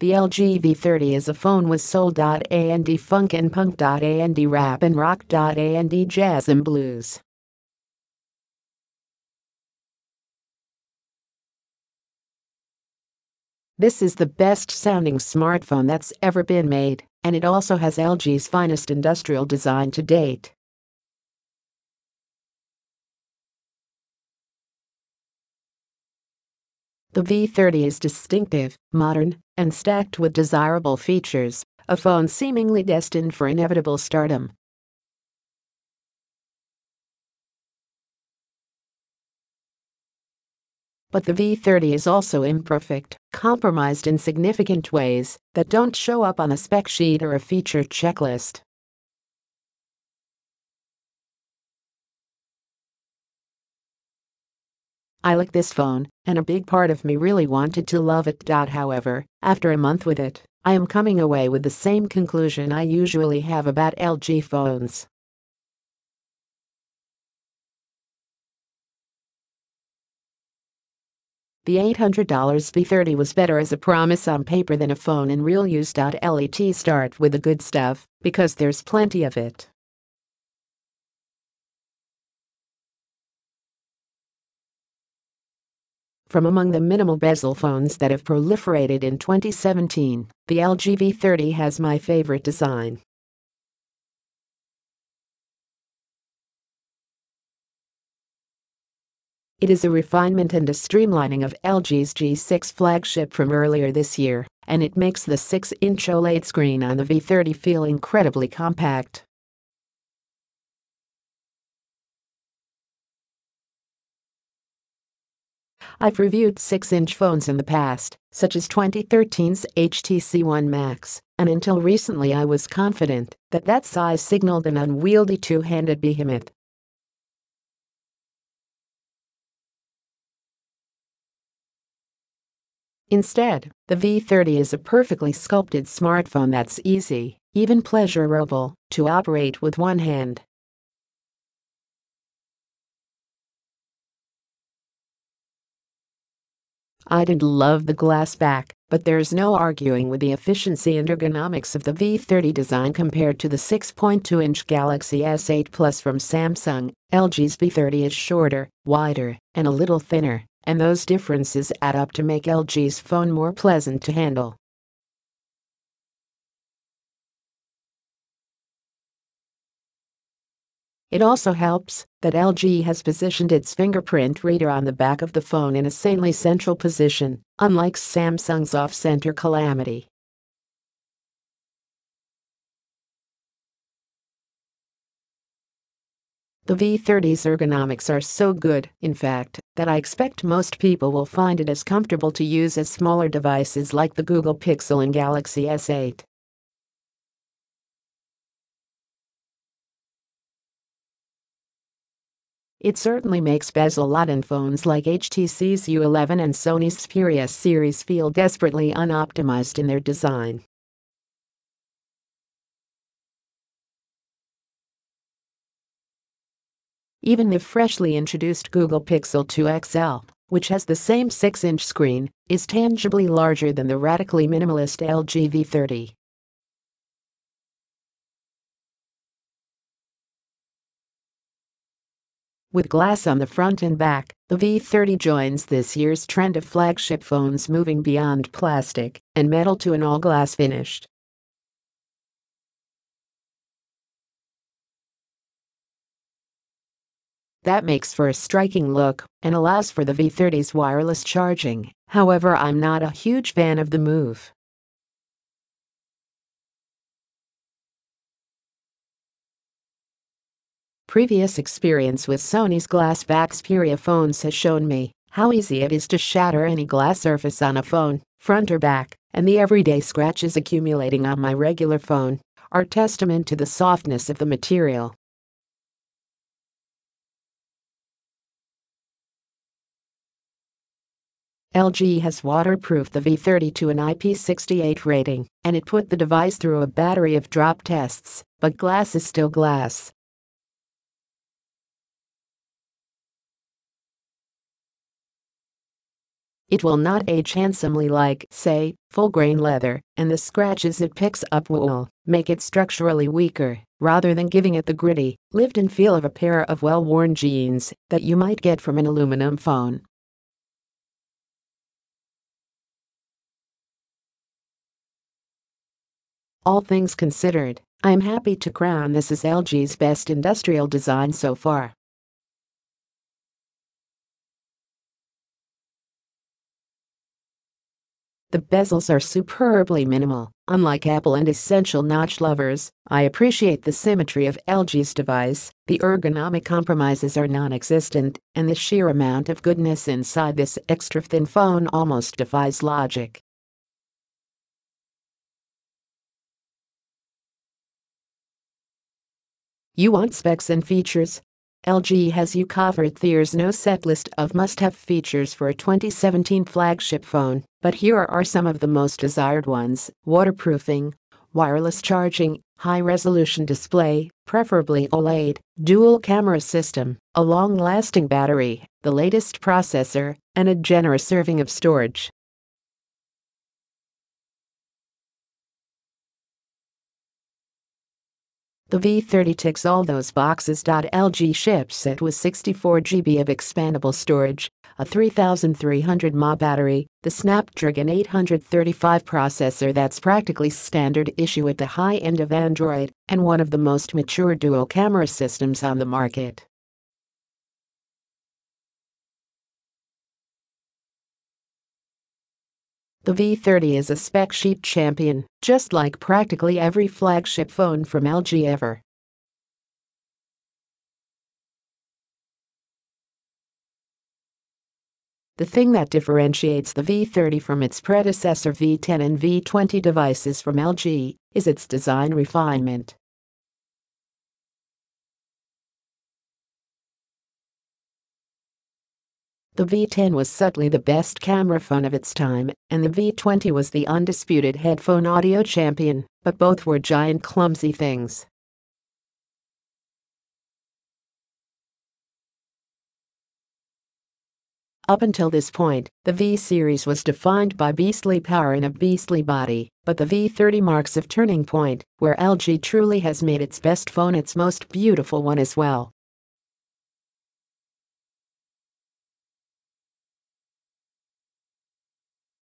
The LG V30 is a phone with soul.And funk and punk.And rap and rock.And jazz and blues. This is the best-sounding smartphone that's ever been made, and it also has LG's finest industrial design to date. The V30 is distinctive, modern, and stacked with desirable features, a phone seemingly destined for inevitable stardom. But the V30 is also imperfect, compromised in significant ways that don't show up on a spec sheet or a feature checklist. I like this phone, and a big part of me really wanted to love it. However, after a month with it, I am coming away with the same conclusion I usually have about LG phones. The $800 V30 was better as a promise on paper than a phone in real use. Let start with the good stuff, because there's plenty of it. From among the minimal-bezel phones that have proliferated in 2017, the LG V30 has my favorite design. It is a refinement and a streamlining of LG's G6 flagship from earlier this year, and it makes the 6-inch OLED screen on the V30 feel incredibly compact. I've reviewed 6-inch phones in the past, such as 2013's HTC One Max, and until recently I was confident that that size signaled an unwieldy two-handed behemoth. Instead, the V30 is a perfectly sculpted smartphone that's easy, even pleasurable, to operate with one hand. I didn't love the glass back, but there's no arguing with the efficiency and ergonomics of the V30 design compared to the 6.2-inch Galaxy S8 Plus from Samsung. LG's V30 is shorter, wider, and a little thinner, and those differences add up to make LG's phone more pleasant to handle. It also helps that LG has positioned its fingerprint reader on the back of the phone in a sanely central position, unlike Samsung's off-center calamity. The V30's ergonomics are so good, in fact, that I expect most people will find it as comfortable to use as smaller devices like the Google Pixel and Galaxy S8. It certainly makes bezel-laden phones like HTC's U11 and Sony's Xperia series feel desperately unoptimized in their design. Even the freshly introduced Google Pixel 2 XL, which has the same 6-inch screen, is tangibly larger than the radically minimalist LG V30. With glass on the front and back, the V30 joins this year's trend of flagship phones moving beyond plastic and metal to an all-glass finish. That makes for a striking look and allows for the V30's wireless charging. However, I'm not a huge fan of the move. Previous experience with Sony's glass-back Xperia phones has shown me how easy it is to shatter any glass surface on a phone, front or back, and the everyday scratches accumulating on my regular phone are testament to the softness of the material. LG has waterproofed the V30 to an IP68 rating, and it put the device through a battery of drop tests, but glass is still glass. It will not age handsomely like, say, full-grain leather, and the scratches it picks up will make it structurally weaker, rather than giving it the gritty, lived-in feel of a pair of well-worn jeans that you might get from an aluminum phone. All things considered, I am happy to crown this as LG's best industrial design so far. The bezels are superbly minimal. Unlike Apple and essential notch lovers, I appreciate the symmetry of LG's device, the ergonomic compromises are non-existent, and the sheer amount of goodness inside this extra-thin phone almost defies logic. You want specs and features? LG has you covered. There's no set list of must-have features for a 2017 flagship phone, but here are some of the most desired ones: waterproofing, wireless charging, high-resolution display, preferably OLED, dual camera system, a long-lasting battery, the latest processor, and a generous serving of storage. The V30 ticks all those boxes. LG ships it with 64 GB of expandable storage, a 3300 mAh battery, the Snapdragon 835 processor that's practically standard issue at the high end of Android, and one of the most mature dual camera systems on the market. The V30 is a spec sheet champion, just like practically every flagship phone from LG ever. The thing that differentiates the V30 from its predecessor V10 and V20 devices from LG is its design refinement. The V10 was subtly the best camera phone of its time, and the V20 was the undisputed headphone audio champion, but both were giant clumsy things. Up until this point, the V series was defined by beastly power and a beastly body, but the V30 marks a turning point, where LG truly has made its best phone its most beautiful one as well.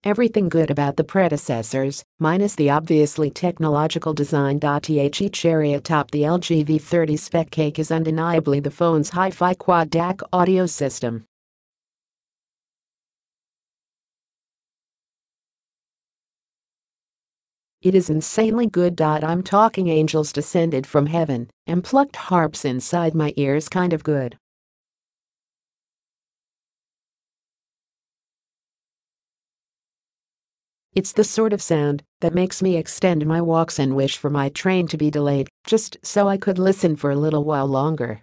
Everything good about the predecessors, minus the obviously technological design.The cherry atop the LG V30 spec cake, is undeniably the phone's hi-fi quad DAC audio system. It is insanely good. I'm talking angels descended from heaven and plucked harps inside my ears kind of good. It's the sort of sound that makes me extend my walks and wish for my train to be delayed, just so I could listen for a little while longer.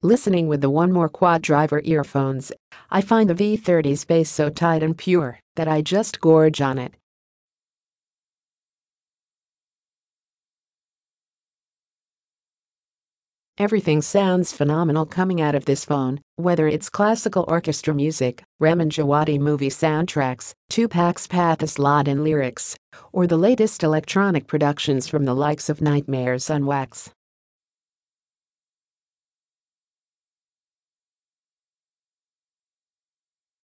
Listening with the One More Quad Driver earphones, I find the V30's bass so tight and pure that I just gorge on it. Everything sounds phenomenal coming out of this phone, whether it's classical orchestra music, Ramin Djawadi movie soundtracks, Tupac's pathos Laden lyrics, or the latest electronic productions from the likes of Nightmares on Wax.